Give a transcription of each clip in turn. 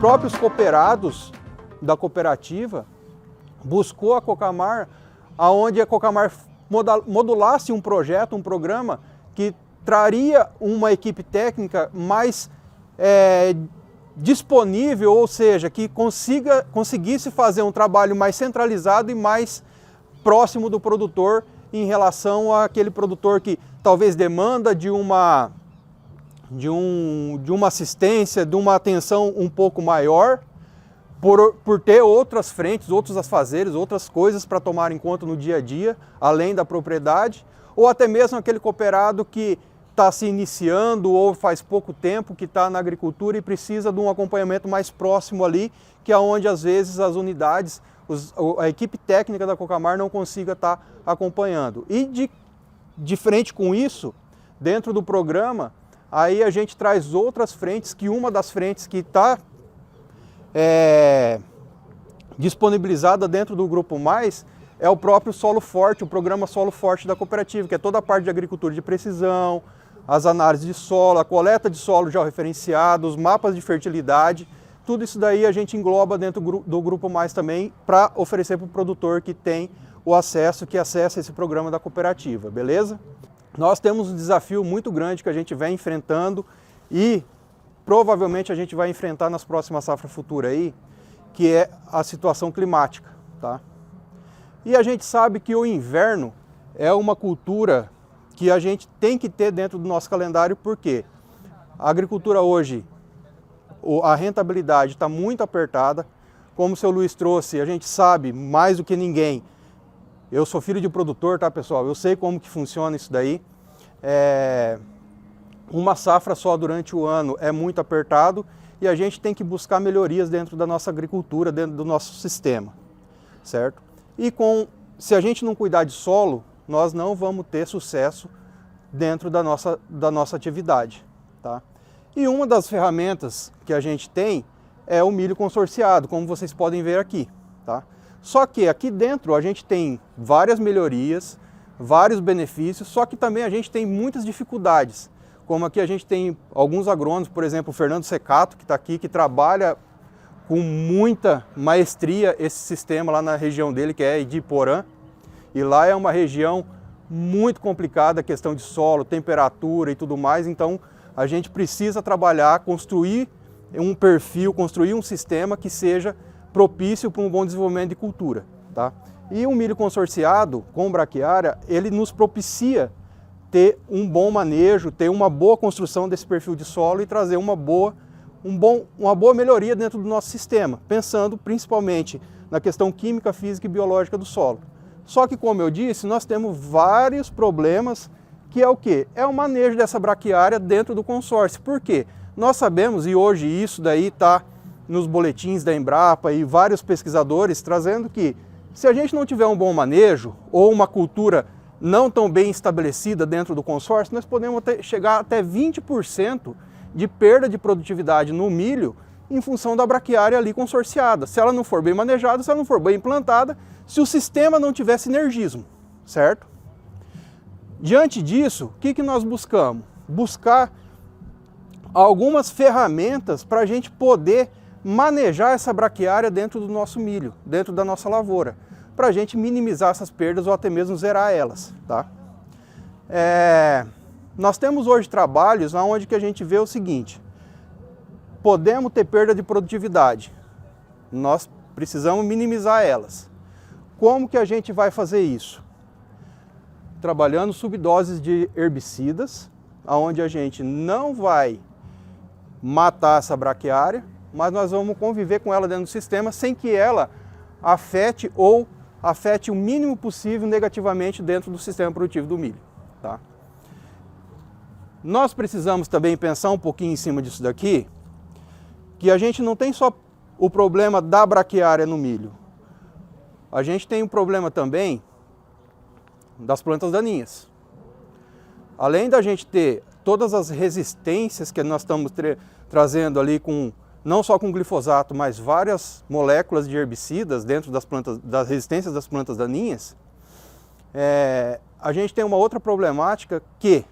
próprios cooperados da cooperativa buscou a Cocamar, aonde a Cocamar modulasse um projeto, um programa que traria uma equipe técnica mais disponível, ou seja, que conseguisse fazer um trabalho mais centralizado e mais próximo do produtor em relação àquele produtor que talvez demanda de uma assistência, de uma atenção um pouco maior, por ter outras frentes, outros afazeres, outras coisas para tomar em conta no dia a dia, além da propriedade, ou até mesmo aquele cooperado que está se iniciando ou faz pouco tempo que está na agricultura e precisa de um acompanhamento mais próximo ali, que é onde às vezes as unidades, a equipe técnica da Cocamar não consiga estar acompanhando. E de frente com isso, dentro do programa, aí a gente traz outras frentes, que uma das frentes que está disponibilizada dentro do Grupo Mais é o próprio Solo Forte, o programa Solo Forte da cooperativa, que é toda a parte de agricultura de precisão, as análises de solo, a coleta de solo georreferenciado, os mapas de fertilidade, tudo isso daí a gente engloba dentro do Grupo Mais também para oferecer para o produtor que tem o acesso, que acessa esse programa da cooperativa, beleza? Nós temos um desafio muito grande que a gente vem enfrentando e provavelmente a gente vai enfrentar nas próximas safras futuras aí, que é a situação climática, tá? E a gente sabe que o inverno é uma cultura que a gente tem que ter dentro do nosso calendário, porque a agricultura hoje, a rentabilidade está muito apertada. Como o seu Luiz trouxe, a gente sabe mais do que ninguém. Eu sou filho de produtor, tá, pessoal? Eu sei como que funciona isso daí. Uma safra só durante o ano é muito apertado e a gente tem que buscar melhorias dentro da nossa agricultura, dentro do nosso sistema, certo? E se a gente não cuidar de solo, nós não vamos ter sucesso dentro da nossa atividade, tá? E uma das ferramentas que a gente tem é o milho consorciado, como vocês podem ver aqui, tá? Só que aqui dentro a gente tem várias melhorias, vários benefícios, só que também a gente tem muitas dificuldades. Como aqui a gente tem alguns agrônomos, por exemplo, o Fernando Secato, que está aqui, que trabalha com muita maestria esse sistema lá na região dele, que é de Iporã. E lá é uma região muito complicada, a questão de solo, temperatura e tudo mais. Então a gente precisa trabalhar, construir um perfil, construir um sistema que seja propício para um bom desenvolvimento de cultura, tá? E o milho consorciado com braquiária, ele nos propicia ter um bom manejo, ter uma boa construção desse perfil de solo e trazer uma boa melhoria dentro do nosso sistema, pensando principalmente na questão química, física e biológica do solo. Só que, como eu disse, nós temos vários problemas, que é o quê? É o manejo dessa braquiária dentro do consórcio. Por quê? Nós sabemos, e hoje isso daí está nos boletins da Embrapa e vários pesquisadores trazendo que se a gente não tiver um bom manejo ou uma cultura não tão bem estabelecida dentro do consórcio, nós podemos chegar até 20% de perda de produtividade no milho em função da braquiária ali consorciada. Se ela não for bem manejada, se ela não for bem implantada, se o sistema não tiver sinergismo, certo? Diante disso, o que nós buscamos? Buscar algumas ferramentas para a gente poder manejar essa braquiária dentro do nosso milho, dentro da nossa lavoura, para a gente minimizar essas perdas ou até mesmo zerar elas, tá? Nós temos hoje trabalhos onde que a gente vê o seguinte: podemos ter perda de produtividade, nós precisamos minimizar elas. Como que a gente vai fazer isso? Trabalhando subdoses de herbicidas, onde a gente não vai matar essa braquiária, mas nós vamos conviver com ela dentro do sistema sem que ela afete o mínimo possível negativamente dentro do sistema produtivo do milho, tá? Nós precisamos também pensar um pouquinho em cima disso daqui, que a gente não tem só o problema da braquiária no milho, a gente tem um problema também das plantas daninhas. Além da gente ter todas as resistências que nós estamos trazendo ali não só com glifosato, mas várias moléculas de herbicidas dentro das resistências das plantas daninhas, a gente tem uma outra problemática que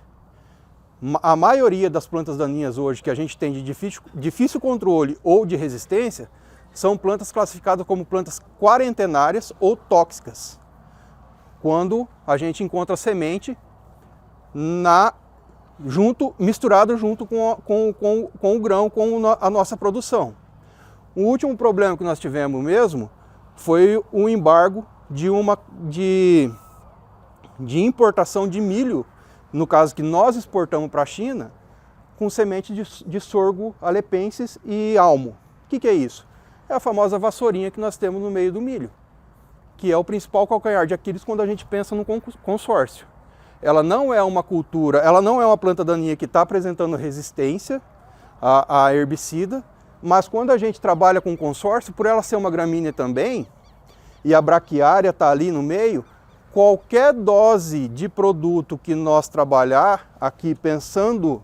A maioria das plantas daninhas hoje que a gente tem de difícil controle ou de resistência são plantas classificadas como plantas quarentenárias ou tóxicas, quando a gente encontra semente misturado junto com o grão, com a nossa produção. O último problema que nós tivemos mesmo foi o embargo de importação de milho, no caso que nós exportamos para a China, com semente de sorgo alepensis e almo. O que é isso? É a famosa vassourinha que nós temos no meio do milho, que é o principal calcanhar de Aquiles quando a gente pensa no consórcio. Ela não é uma cultura, ela não é uma planta daninha que está apresentando resistência a herbicida, mas quando a gente trabalha com consórcio, por ela ser uma gramínea também, e a braquiária está ali no meio, qualquer dose de produto que nós trabalhar aqui pensando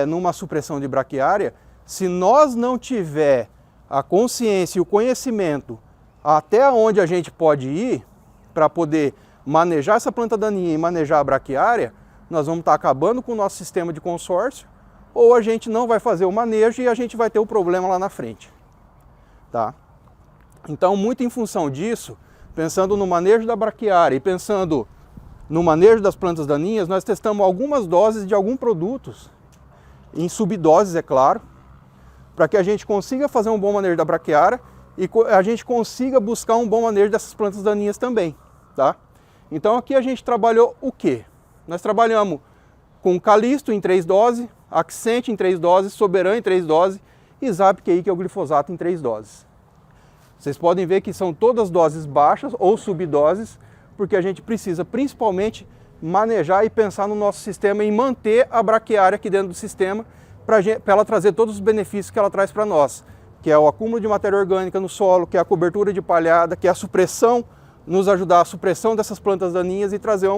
numa supressão de braquiária, se nós não tiver a consciência e o conhecimento até onde a gente pode ir para poder manejar essa planta daninha e manejar a braquiária, nós vamos estar acabando com o nosso sistema de consórcio, ou a gente não vai fazer o manejo e a gente vai ter o problema lá na frente. Tá? Então, muito em função disso, pensando no manejo da braquiária e pensando no manejo das plantas daninhas, nós testamos algumas doses de alguns produtos, em subdoses, é claro, para que a gente consiga fazer um bom manejo da braquiária e a gente consiga buscar um bom manejo dessas plantas daninhas também. Tá? Então aqui a gente trabalhou o quê? Nós trabalhamos com Calisto em 3 doses, Accent em 3 doses, Soberan em 3 doses e Zap-QI, que é o glifosato, em 3 doses. Vocês podem ver que são todas doses baixas ou subdoses, porque a gente precisa principalmente manejar e pensar no nosso sistema em manter a braquiária aqui dentro do sistema para ela trazer todos os benefícios que ela traz para nós, que é o acúmulo de matéria orgânica no solo, que é a cobertura de palhada, que é a supressão, nos ajudar a supressão dessas plantas daninhas e trazer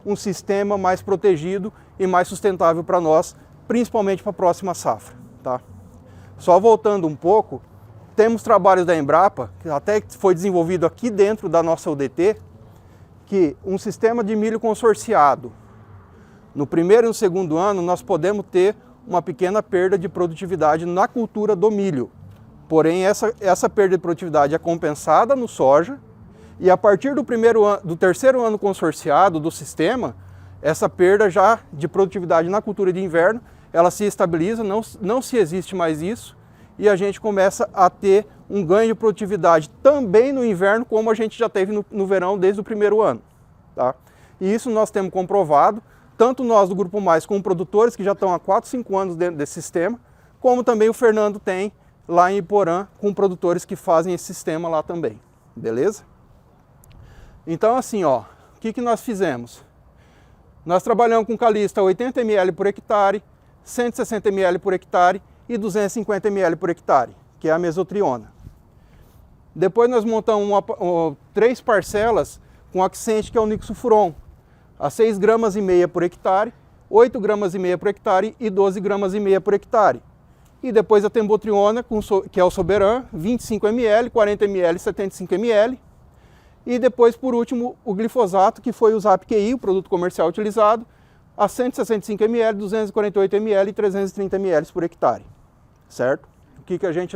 um sistema mais protegido e mais sustentável para nós, principalmente para a próxima safra. Tá? Só voltando um pouco, temos trabalhos da Embrapa, que até foi desenvolvido aqui dentro da nossa UDT, que um sistema de milho consorciado, no primeiro e no segundo ano, nós podemos ter uma pequena perda de produtividade na cultura do milho. Porém, essa perda de produtividade é compensada no soja, e a partir do terceiro ano consorciado do sistema, essa perda já de produtividade na cultura de inverno, ela se estabiliza, não se existe mais isso, e a gente começa a ter um ganho de produtividade também no inverno, como a gente já teve no verão desde o primeiro ano. Tá? E isso nós temos comprovado, tanto nós do Grupo Mais como produtores que já estão há 4, 5 anos dentro desse sistema, como também o Fernando tem lá em Iporã, com produtores que fazem esse sistema lá também. Beleza? Então assim, ó, o que nós fizemos? Nós trabalhamos com Calista 80 ml por hectare, 160 ml por hectare e 250 ml por hectare, que é a mesotriona. Depois nós montamos 3 parcelas com Accent, que é o Nixofuron, a 6,5 gramas por hectare, 8,5 gramas por hectare e 12,5 gramas por hectare. E depois a Tembotriona, que é o Soberan, 25 ml, 40 ml, 75 ml. E depois, por último, o glifosato, que foi o Zap-QI, o produto comercial utilizado, a 165 ml, 248 ml e 330 ml por hectare. Certo? O que a gente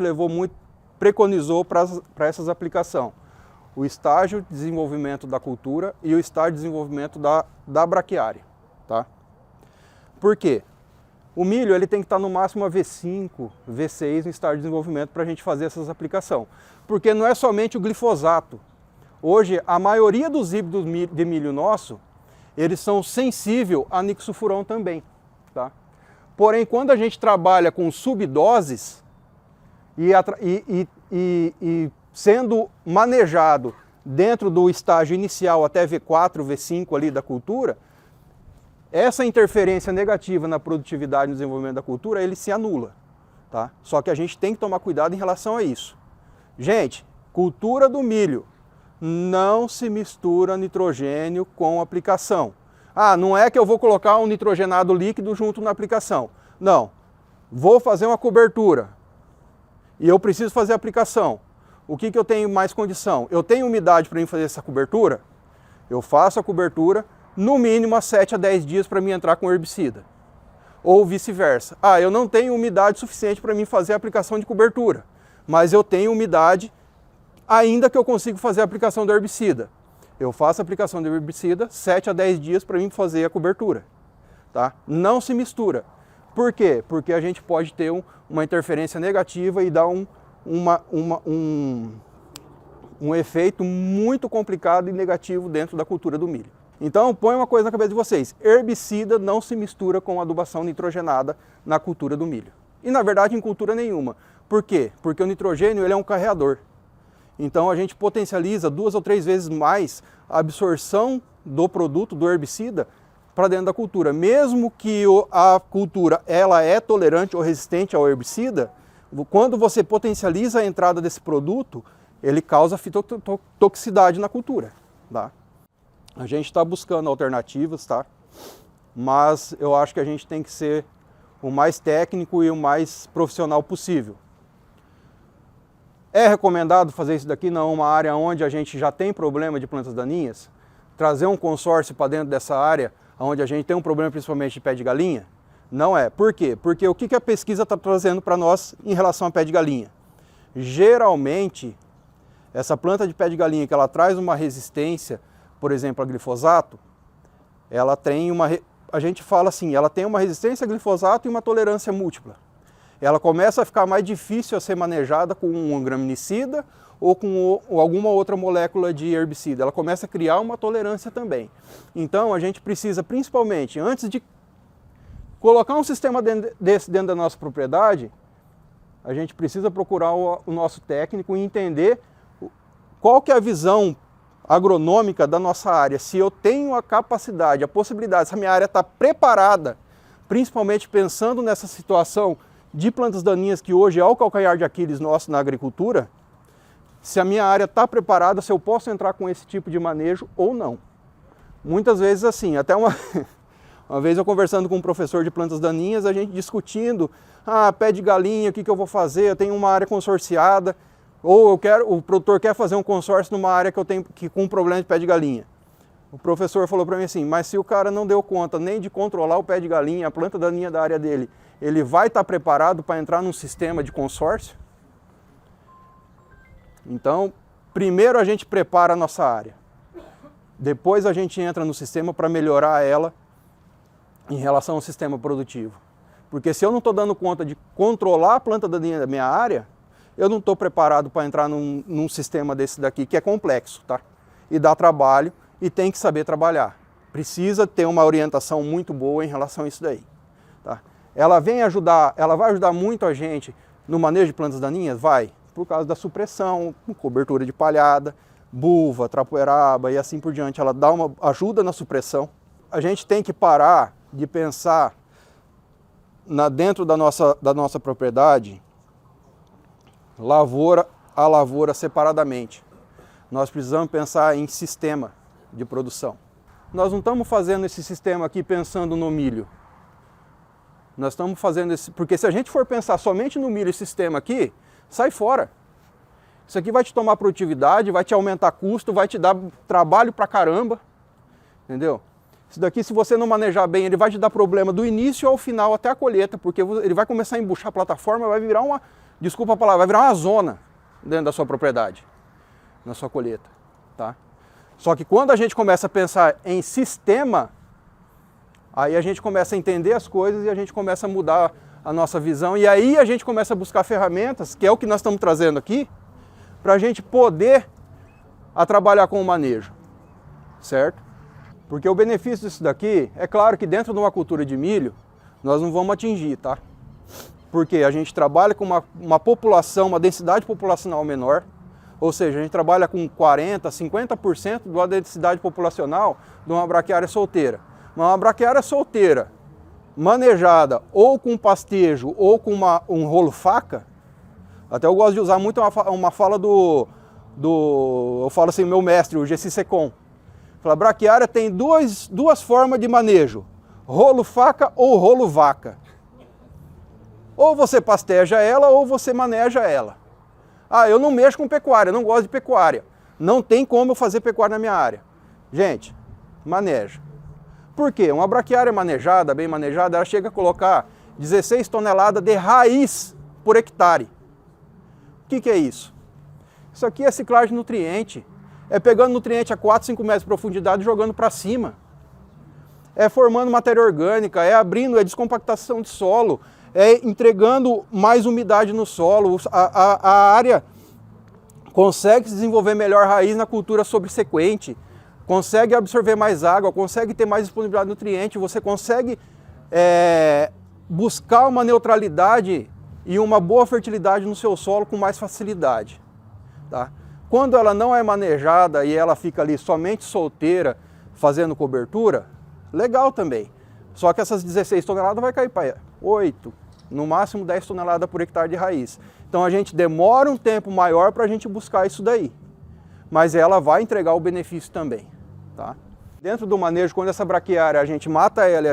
preconizou para essas aplicações? O estágio de desenvolvimento da cultura e o estágio de desenvolvimento da braquiária. Tá? Por quê? O milho ele tem que estar no máximo a V5, V6 no estágio de desenvolvimento para a gente fazer essas aplicações. Porque não é somente o glifosato. Hoje, a maioria dos híbridos de milho nosso, eles são sensíveis a Nixofuron também. Tá? Porém, quando a gente trabalha com subdoses e sendo manejado dentro do estágio inicial até V4, V5 ali da cultura, essa interferência negativa na produtividade e no desenvolvimento da cultura, ele se anula. Tá? Só que a gente tem que tomar cuidado em relação a isso. Gente, cultura do milho. Não se mistura nitrogênio com aplicação. Ah, não é que eu vou colocar um nitrogenado líquido junto na aplicação. Não. Vou fazer uma cobertura e eu preciso fazer a aplicação. O que eu tenho mais condição? Eu tenho umidade para mim fazer essa cobertura? Eu faço a cobertura no mínimo a 7 a 10 dias para mim entrar com herbicida. Ou vice-versa. Ah, eu não tenho umidade suficiente para mim fazer a aplicação de cobertura, mas eu tenho umidade ainda que eu consigo fazer a aplicação do herbicida. Eu faço a aplicação do herbicida 7 a 10 dias para mim fazer a cobertura. Tá? Não se mistura. Por quê? Porque a gente pode ter uma interferência negativa e dar um efeito muito complicado e negativo dentro da cultura do milho. Então, põe uma coisa na cabeça de vocês, herbicida não se mistura com adubação nitrogenada na cultura do milho. E, na verdade, em cultura nenhuma. Por quê? Porque o nitrogênio ele é um carreador. Então, a gente potencializa 2 ou 3 vezes mais a absorção do produto, do herbicida, para dentro da cultura. Mesmo que a cultura ela é tolerante ou resistente ao herbicida, quando você potencializa a entrada desse produto, ele causa fitotoxicidade na cultura. Tá? A gente está buscando alternativas, tá? Mas eu acho que a gente tem que ser o mais técnico e o mais profissional possível. É recomendado fazer isso daqui numa área onde a gente já tem problema de plantas daninhas? Trazer um consórcio para dentro dessa área onde a gente tem um problema principalmente de pé de galinha? Não é. Por quê? Porque o que a pesquisa está trazendo para nós em relação a pé de galinha? Geralmente, essa planta de pé de galinha que ela traz uma resistência, por exemplo, a glifosato, ela tem a gente fala assim, ela tem uma resistência a glifosato e uma tolerância múltipla. Ela começa a ficar mais difícil a ser manejada com um graminicida ou com alguma outra molécula de herbicida. Ela começa a criar uma tolerância também. Então, a gente precisa, principalmente, antes de colocar um sistema desse dentro da nossa propriedade, a gente precisa procurar o nosso técnico e entender qual que é a visão agronômica da nossa área. Se eu tenho a capacidade, a possibilidade, se a minha área está preparada, principalmente pensando nessa situação de plantas daninhas que hoje é o calcanhar de Aquiles nosso na agricultura, se a minha área está preparada, se eu posso entrar com esse tipo de manejo ou não. Muitas vezes assim, até uma vez eu conversando com um professor de plantas daninhas, a gente discutindo, pé de galinha, o que eu vou fazer, eu tenho uma área consorciada, ou o produtor quer fazer um consórcio numa área que eu tenho com um problema de pé de galinha. O professor falou para mim assim, mas se o cara não deu conta nem de controlar o pé de galinha, a planta daninha da área dele, ele vai estar preparado para entrar num sistema de consórcio? Então, primeiro a gente prepara a nossa área. Depois a gente entra no sistema para melhorar ela em relação ao sistema produtivo. Porque se eu não estou dando conta de controlar a planta daninha da minha área, eu não estou preparado para entrar num sistema desse daqui, que é complexo, tá? E dá trabalho e tem que saber trabalhar. Precisa ter uma orientação muito boa em relação a isso daí. Tá? Ela vai ajudar muito a gente no manejo de plantas daninhas? Vai, por causa da supressão, cobertura de palhada, buva, trapoeraba e assim por diante. Ela dá uma ajuda na supressão. A gente tem que parar de pensar dentro da nossa propriedade, lavoura a lavoura separadamente. Nós precisamos pensar em sistema de produção. Nós não estamos fazendo esse sistema aqui pensando no milho. Nós estamos fazendo porque se a gente for pensar somente no milho e sistema aqui, sai fora. Isso aqui vai te tomar produtividade, vai te aumentar custo, vai te dar trabalho pra caramba, entendeu? Isso daqui, se você não manejar bem, ele vai te dar problema do início ao final, até a colheita, porque ele vai começar a embuchar a plataforma, vai virar desculpa a palavra, vai virar uma zona dentro da sua propriedade, na sua colheita, tá? Só que quando a gente começa a pensar em sistema, aí a gente começa a entender as coisas e a gente começa a mudar a nossa visão, e aí a gente começa a buscar ferramentas, que é o que nós estamos trazendo aqui, para a gente poder trabalhar com o manejo, certo? Porque o benefício disso daqui, é claro que dentro de uma cultura de milho, nós não vamos atingir, tá? Porque a gente trabalha com uma população, uma densidade populacional menor, ou seja, a gente trabalha com 40%, 50% da densidade populacional de uma braquiária solteira. Mas uma braquiária solteira, manejada ou com pastejo ou com um rolo faca, até eu gosto de usar muito uma fala eu falo assim, meu mestre, o Gessi Secom. A braquiária tem duas formas de manejo, rolo faca ou rolo vaca. Ou você pasteja ela ou você maneja ela. Eu não mexo com pecuária, não gosto de pecuária. Não tem como eu fazer pecuária na minha área. Gente, maneja. Por quê? Uma braquiária manejada, bem manejada, ela chega a colocar 16 toneladas de raiz por hectare. O que é isso? Isso aqui é ciclagem de nutriente. É pegando nutriente a 4, 5 metros de profundidade e jogando para cima. É formando matéria orgânica, é abrindo, é descompactação de solo, é entregando mais umidade no solo. A área consegue desenvolver melhor raiz na cultura subsequente, consegue absorver mais água, consegue ter mais disponibilidade de nutriente, você consegue buscar uma neutralidade e uma boa fertilidade no seu solo com mais facilidade. Tá? Quando ela não é manejada e ela fica ali somente solteira, fazendo cobertura, legal também. Só que essas 16 toneladas vai cair para 8, no máximo 10 toneladas por hectare de raiz. Então a gente demora um tempo maior para a gente buscar isso daí. Mas ela vai entregar o benefício também. Tá? Dentro do manejo, quando essa braquiária a gente mata ela e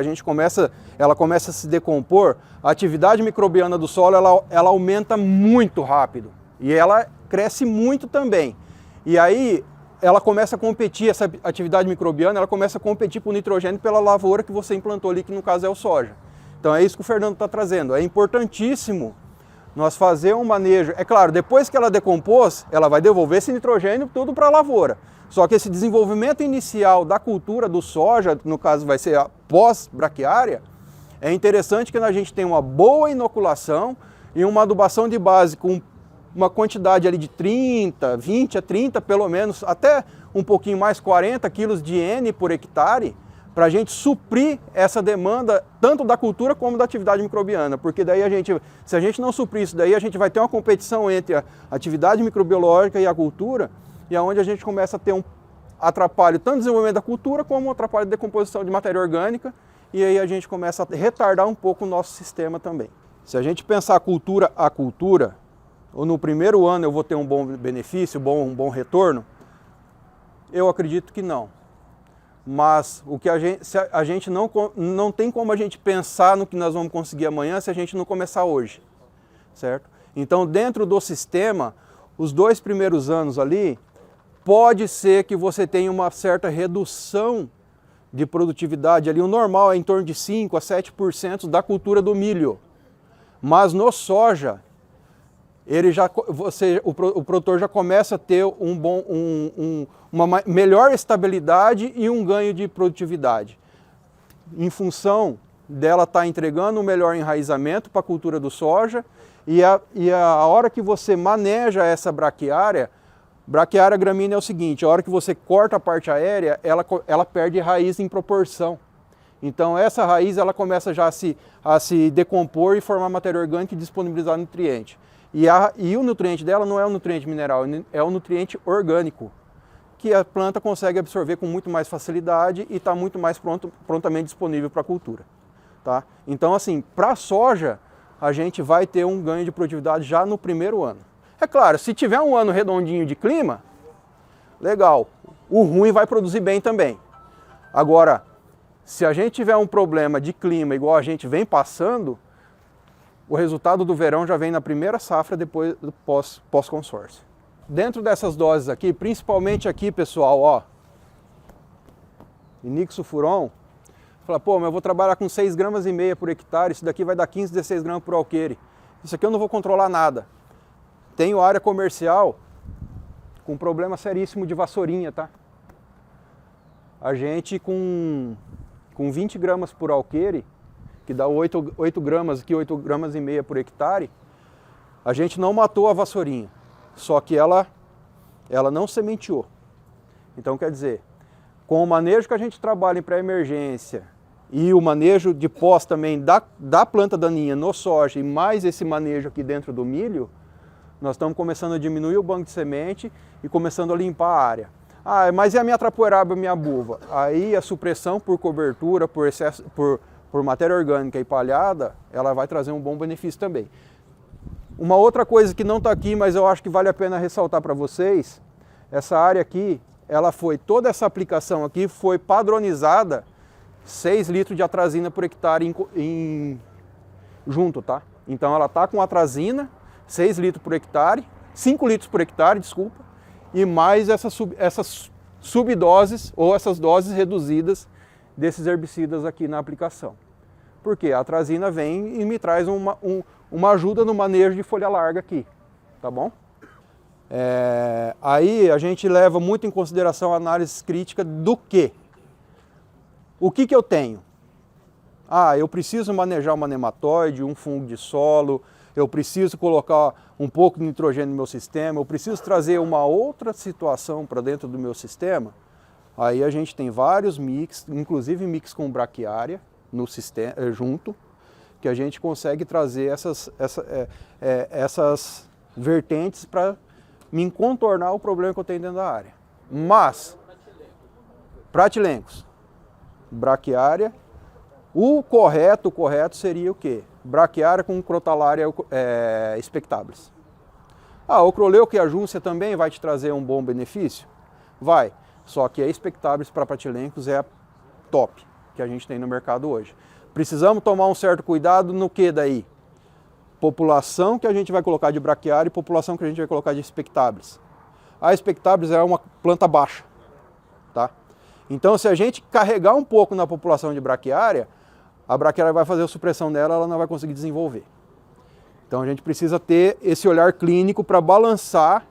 ela começa a se decompor, a atividade microbiana do solo ela aumenta muito rápido. E ela cresce muito também. E aí ela começa a competir, essa atividade microbiana, ela começa a competir por nitrogênio pela lavoura que você implantou ali, que no caso é o soja. Então é isso que o Fernando está trazendo. É importantíssimo nós fazer um manejo. É claro, depois que ela decompôs, ela vai devolver esse nitrogênio tudo para a lavoura. Só que esse desenvolvimento inicial da cultura do soja, no caso vai ser a pós-braquiária, é interessante que a gente tenha uma boa inoculação e uma adubação de base com uma quantidade ali de 20 a 30 pelo menos, até um pouquinho mais, 40 quilos de N por hectare, para a gente suprir essa demanda tanto da cultura como da atividade microbiana, porque daí se a gente não suprir isso daí, a gente vai ter uma competição entre a atividade microbiológica e a cultura, e aonde a gente começa a ter um atrapalho tanto no desenvolvimento da cultura como um atrapalho de decomposição de matéria orgânica, e aí a gente começa a retardar um pouco o nosso sistema também. Se a gente pensar cultura a cultura, ou no primeiro ano eu vou ter um bom benefício, um bom retorno, eu acredito que não. Mas o que a gente não tem como a gente pensar no que nós vamos conseguir amanhã se a gente não começar hoje, certo? Então, dentro do sistema, os 2 primeiros anos ali, pode ser que você tenha uma certa redução de produtividade ali. O normal é em torno de 5 a 7% da cultura do milho. Mas no soja, o produtor já começa a ter uma melhor estabilidade e um ganho de produtividade. Em função dela estar entregando um melhor enraizamento para a cultura do soja e a hora que você maneja essa braquiária gramínea é o seguinte, a hora que você corta a parte aérea, ela perde raiz em proporção. Então essa raiz ela começa já a se decompor e formar matéria orgânica e disponibilizar nutriente. E o nutriente dela não é um nutriente mineral, é um nutriente orgânico, que a planta consegue absorver com muito mais facilidade e está muito mais prontamente disponível para a cultura. Tá? Então, assim, para a soja, a gente vai ter um ganho de produtividade já no primeiro ano. É claro, se tiver um ano redondinho de clima, legal, o ruim vai produzir bem também. Agora, se a gente tiver um problema de clima igual a gente vem passando, o resultado do verão já vem na primeira safra depois do pós-consórcio. Dentro dessas doses aqui, principalmente aqui, pessoal, ó, Inicsulfuron, fala, pô, mas eu vou trabalhar com 6,5 gramas por hectare, isso daqui vai dar 15, 16 gramas por alqueire. Isso aqui eu não vou controlar nada. Tenho área comercial com problema seríssimo de vassourinha, tá? A gente com 20 gramas por alqueire, que dá 8 gramas, aqui 8,5 gramas por hectare, a gente não matou a vassourinha, só que ela não sementeou. Então, quer dizer, com o manejo que a gente trabalha em pré-emergência e o manejo de pós também da planta daninha no soja e mais esse manejo aqui dentro do milho, nós estamos começando a diminuir o banco de semente e começando a limpar a área. Ah, mas e a minha trapoeraba e a minha buva? Aí a supressão por cobertura, por excesso, por matéria orgânica e palhada, ela vai trazer um bom benefício também. Uma outra coisa que não está aqui, mas eu acho que vale a pena ressaltar para vocês, essa área aqui, toda essa aplicação aqui foi padronizada 6 litros de atrazina por hectare junto, tá? Então ela está com atrazina, 6 litros por hectare, 5 litros por hectare, desculpa, e mais essas subdoses ou essas doses reduzidas desses herbicidas aqui na aplicação. Porque a atrazina vem e me traz uma ajuda no manejo de folha larga aqui, tá bom? Aí a gente leva muito em consideração a análise crítica do quê? O que eu tenho? Eu preciso manejar uma nematóide, um fungo de solo, eu preciso colocar um pouco de nitrogênio no meu sistema, eu preciso trazer uma outra situação para dentro do meu sistema. Aí a gente tem vários mix, inclusive mix com braquiária no sistema, junto, que a gente consegue trazer essas vertentes para me contornar o problema que eu tenho dentro da área. Mas, pratilencos, braquiária, o correto seria o quê? Braquiária com Crotalaria expectabilis. O Croleuca juncia também vai te trazer um bom benefício? Vai, só que a expectabilis para pratilencos é a top que a gente tem no mercado hoje. Precisamos tomar um certo cuidado no que daí? População que a gente vai colocar de braquiária e população que a gente vai colocar de expectabilis. A expectabilis é uma planta baixa, tá? Então, se a gente carregar um pouco na população de braquiária, a braquiária vai fazer a supressão dela, ela não vai conseguir desenvolver. Então, a gente precisa ter esse olhar clínico para balançar,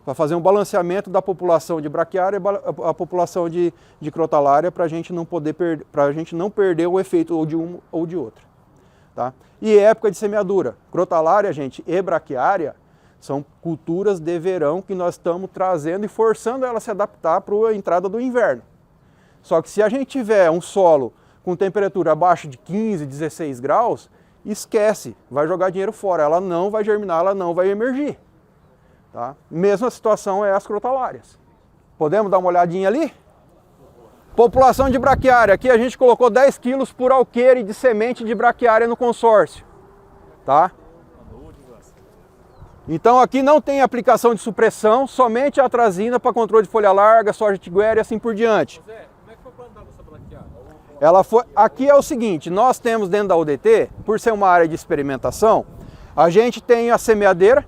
para fazer um balanceamento da população de braquiária e a população de Crotalaria para a gente não perder o efeito ou de uma ou de outra. Tá? E época de semeadura. Crotalaria, gente, e braquiária são culturas de verão que nós estamos trazendo e forçando ela a se adaptar para a entrada do inverno. Só que se a gente tiver um solo com temperatura abaixo de 15, 16 graus, esquece, vai jogar dinheiro fora, ela não vai germinar, ela não vai emergir. Tá? Mesma situação é as crotalárias. Podemos dar uma olhadinha ali? População de braquiária, aqui a gente colocou 10 quilos por alqueire de semente de braquiária no consórcio. Tá? Então aqui não tem aplicação de supressão, somente a atrazina para controle de folha larga, soja tiguera e assim por diante. Zé, como é que foi plantada essa braquiária? Aqui é o seguinte, nós temos dentro da UDT, por ser uma área de experimentação, a gente tem a semeadeira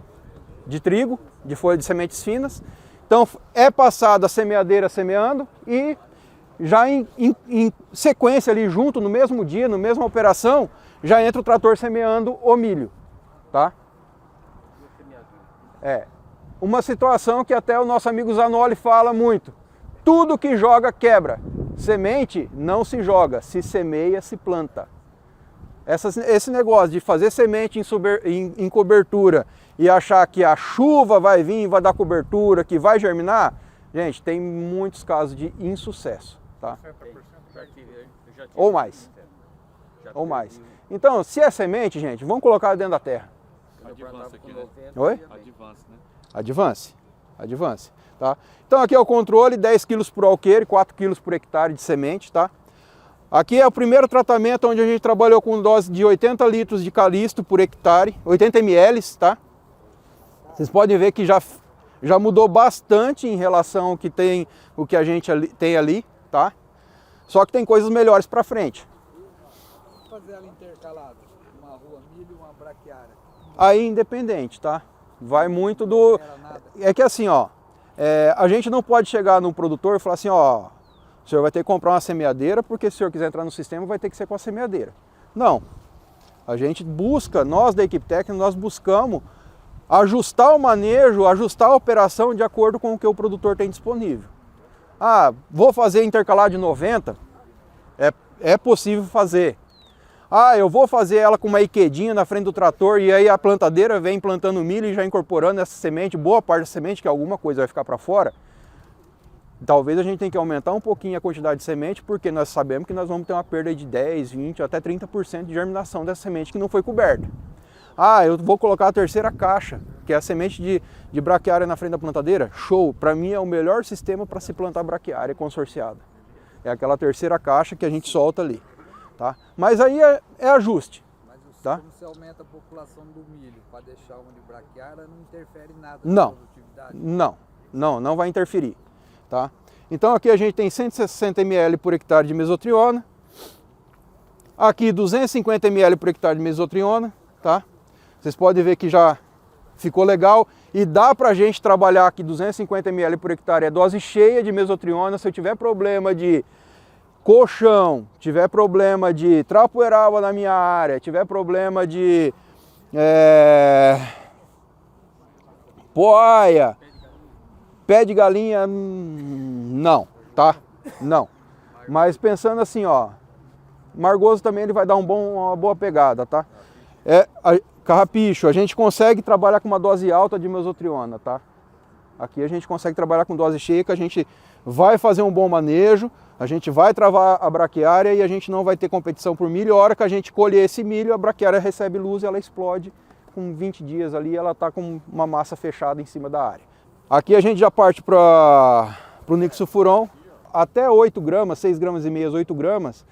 de trigo, de folha de sementes finas. Então é passada a semeadeira semeando e já em sequência ali junto, no mesmo dia, na mesma operação, já entra o trator semeando o milho. Tá? Uma situação que até o nosso amigo Zanoli fala muito. Tudo que joga quebra. Semente não se joga, se semeia, se planta. Esse negócio de fazer semente em cobertura e achar que a chuva vai vir, vai dar cobertura, que vai germinar, gente, tem muitos casos de insucesso. Tá? Ou mais. Ou mais. Então, se é semente, gente, vamos colocar dentro da terra. Advance aqui, né? Oi? Advance, né? Advance. Advance. Tá? Então aqui é o controle, 10 kg por alqueire, 4 kg por hectare de semente. Tá? Aqui é o primeiro tratamento onde a gente trabalhou com dose de 80 litros de calisto por hectare, 80 ml. Tá? Vocês podem ver que já mudou bastante em relação ao que a gente tem ali. Tá? Só que tem coisas melhores para frente. Fazer ela intercalada, uma rua milho e uma braquiária. Aí independente, tá? Vai muito do... É que assim, ó, a gente não pode chegar num produtor e falar assim, ó, o senhor vai ter que comprar uma semeadeira, porque se o senhor quiser entrar no sistema vai ter que ser com a semeadeira. Não. A gente busca, nós da equipe técnica, nós buscamos ajustar o manejo, ajustar a operação de acordo com o que o produtor tem disponível. Vou fazer intercalar de 90? É possível fazer. Eu vou fazer ela com uma iquedinha na frente do trator e aí a plantadeira vem plantando milho e já incorporando essa semente, boa parte da semente, que alguma coisa vai ficar para fora. Talvez a gente tenha que aumentar um pouquinho a quantidade de semente, porque nós sabemos que nós vamos ter uma perda de 10, 20, até 30% de germinação dessa semente que não foi coberta. Eu vou colocar a terceira caixa, que é a semente de braquiária na frente da plantadeira. Show! Para mim é o melhor sistema para se plantar braquiária consorciada. É aquela terceira caixa que a gente solta ali. Tá? Mas aí é ajuste. Mas tá? como você aumenta a população do milho para deixar uma de braquiária, não interfere em nada na produtividade? Não vai interferir. Tá? Então aqui a gente tem 160 ml por hectare de mesotriona. Aqui 250 ml por hectare de mesotriona. Tá? Vocês podem ver que já ficou legal e dá pra gente trabalhar aqui 250 ml por hectare, é dose cheia de mesotriona. Se eu tiver problema de colchão, tiver problema de trapoeraba na minha área, tiver problema de poaia, pé de galinha, não, tá? Não. Mas pensando assim, ó, margoso também ele vai dar uma boa pegada, tá? Carrapicho, a gente consegue trabalhar com uma dose alta de mesotriona, tá? Aqui a gente consegue trabalhar com dose cheia, que a gente vai fazer um bom manejo, a gente vai travar a braquiária e a gente não vai ter competição por milho. A hora que a gente colher esse milho, a braquiária recebe luz e ela explode. Com 20 dias ali, ela está com uma massa fechada em cima da área. Aqui a gente já parte para o Nixofuron, até 8 gramas, 6 gramas e meia, 8 gramas,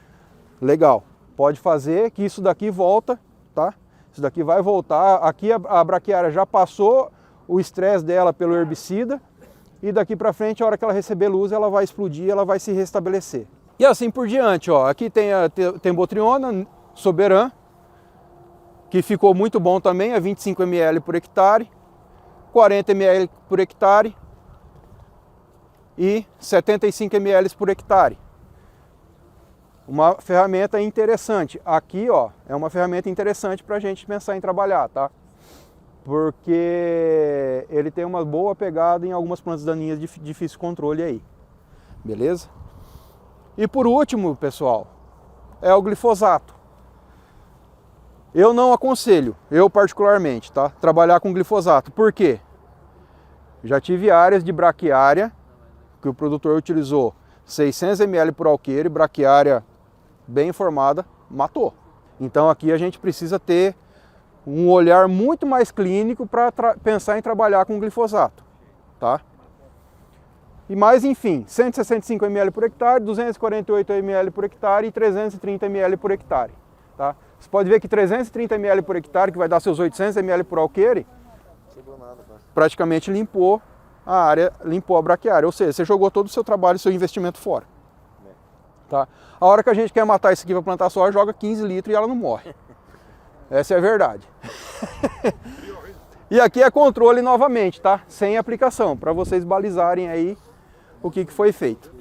legal. Pode fazer que isso daqui volta, tá? Isso daqui vai voltar. Aqui a braquiária já passou o estresse dela pelo herbicida e daqui para frente, a hora que ela receber luz, ela vai explodir, ela vai se restabelecer. E assim por diante, ó. Aqui tem Botriona, Soberan, que ficou muito bom também, é 25 ml por hectare, 40 ml por hectare e 75 ml por hectare. Uma ferramenta interessante. Aqui, ó, é uma ferramenta interessante para a gente pensar em trabalhar, tá? Porque ele tem uma boa pegada em algumas plantas daninhas de difícil controle aí. Beleza? E por último, pessoal, é o glifosato. Eu não aconselho, eu particularmente, tá? Trabalhar com glifosato. Por quê? Já tive áreas de braquiária que o produtor utilizou 600 ml por alqueire, braquiária bem formada, matou. Então aqui a gente precisa ter um olhar muito mais clínico para pensar em trabalhar com glifosato, tá? E mais, enfim, 165 ml por hectare, 248 ml por hectare e 330 ml por hectare, tá? Você pode ver que 330 ml por hectare, que vai dar seus 800 ml por alqueire, praticamente limpou a área, limpou a braquiária, ou seja, você jogou todo o seu trabalho, seu investimento fora. Tá? A hora que a gente quer matar isso aqui para plantar soja, joga 15 litros e ela não morre. Essa é a verdade. E aqui é controle novamente, tá? Sem aplicação, para vocês balizarem aí o que foi feito.